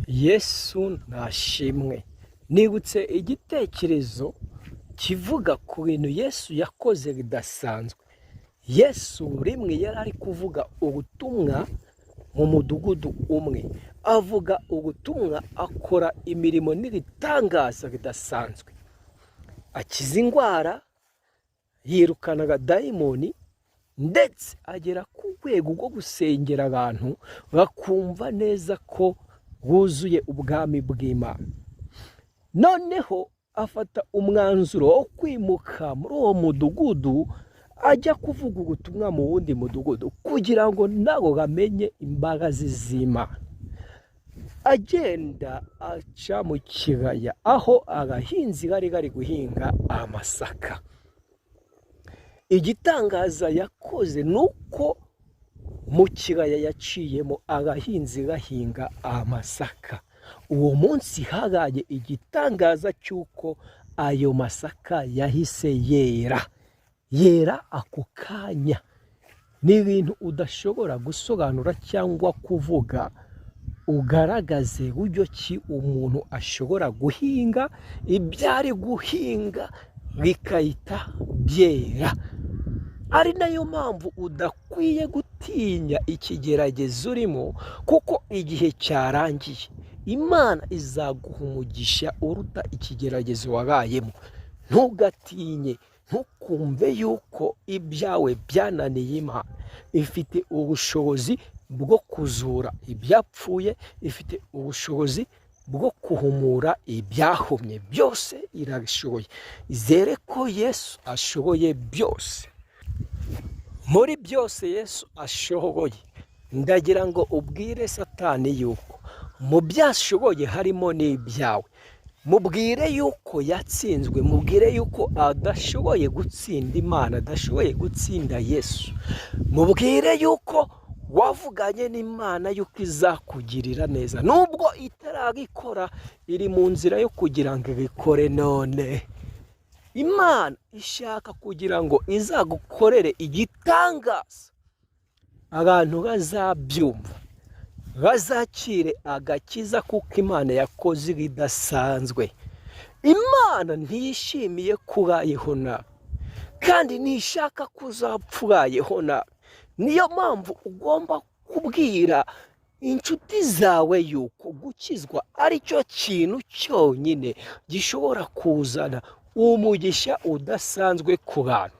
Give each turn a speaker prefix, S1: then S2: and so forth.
S1: Yesu nashimwe. Nibutse igitekerezo kivuga ku bintu Yesu yakoze bidasanzwe. Yesu rimwe yari ari kuvuga ubutumwa mu mudugudu umwe. Avuga ubutumwa, akora imirimo n'ibitangaza bidasanzwe. Akiza indwara, yirukanaga dayimoni, ndetse agera ku rwego rwo gusengera abantu bakumva neza ko buzuye ubwami bw'Imana. Noneho afata umwanzuro wo kwimuka muri uwo mudugudu ajya kuvuga ubutumwa mu wundi mudugudu kugira ngo nabo bamenye imbabazi z'Imana. Agenda aca mu kibaya aho abahinzi bari guhinga amasaka. Igitangaza yakoze ni uko mu kibaya yaciyemo abahinzi bahinga amasaka. Uwo munsi habaye igitangaza cy'uko ayo masaka yahise yera ako kanya. Ni ibintu udashobora gusobanura cyangwa kuvuga ugaragaze buryo ki umuntu ashobora guhinga ibyari guhinga bikahita byera. Ari nayo mpamvu udakwiye gutinya ikigeragezo urimo, kuko igihe cyarangiye Imana izaguha umugisha uruta ikigeragezo wabayemo. Ntugatinye, ntukumve yuko ibyawe byananiye Imana. Ifite ubushobozi bwo kuzura ibyapfuye, ifite ubushobozi bwo kuhumura ibyahumye. Byose irabishoboye. Izere ko Yesu ashoboye byose. Muri byose Yesu ashoboye, ndagira ngo ubwire Satani yuko mu byashoboye harimo n'ibyawe. Mubwire yuko yatsinzwe, mubwire yuko adashoboye gutsinda Imana, adashoboye gutsinda Yesu. Mubwire yuko wavuganye n'Imana yuko izakugirira neza, nubwo itarabikora iri mu nzira yo kugira ngo ibikore. None Imana ishaka kugira ngo izagukorere igitangaza, abantu bazabyumva, bazakire agakiza, kuko Imana yakoze ibidasanzwe. Imana ntiyishimiye kubayeho nabi, kandi ntishaka kuzapfa ubayeho nabi. Niyo mpamvu ugomba kubwira inshuti zawe yuko gukizwa ari cyo kintu cyonyine gishobora kuzana umugisha udasanzwe ku bantu.